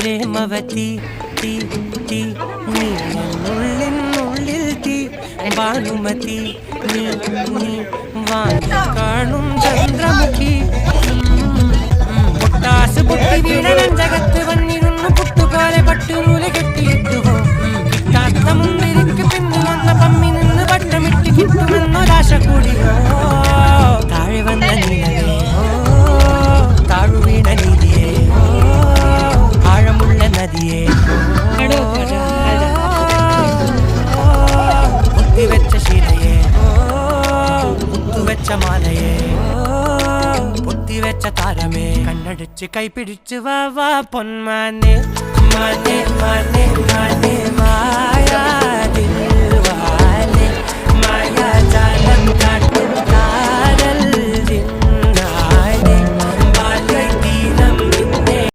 പ്രേമവതി തീ തീ നീ ഉള്ളിൽ തീ ഭാനുമതി നീ നീ വാങ്ങി കാണും ചന്ദ്രമുഖി പൊട്ടാസ് പൊട്ടി വീഴൻ ജഗത്ത് വന്നിരുന്നു പുട്ടുപോലെ പട്ടുനൂല് കെട്ടിയിട്ടുവോ കിട്ടാത്ത മുന്തിരിക്ക് പിന്നു വന്ന പമ്മി നിന്ന് പട്ടമിട്ട് കിട്ടുമെന്നൊരാശ കൂടിയോ താഴെ വന്ന നിലവേ താഴു വീണ നിധിയേ ആഴമുള്ള നദിയേ ഒത്തിവെച്ച ശിലയേ ഒത്തുവെച്ച മാലയേ ഒത്തിവെച്ച താരമേ കണ്ണടിച്ച് കൈപിടിച്ച് വാ വാ പൊന്മാനെ മാനെ മാനെ മാനെ മായാ ദിൽവാലെ മായാ ജാലം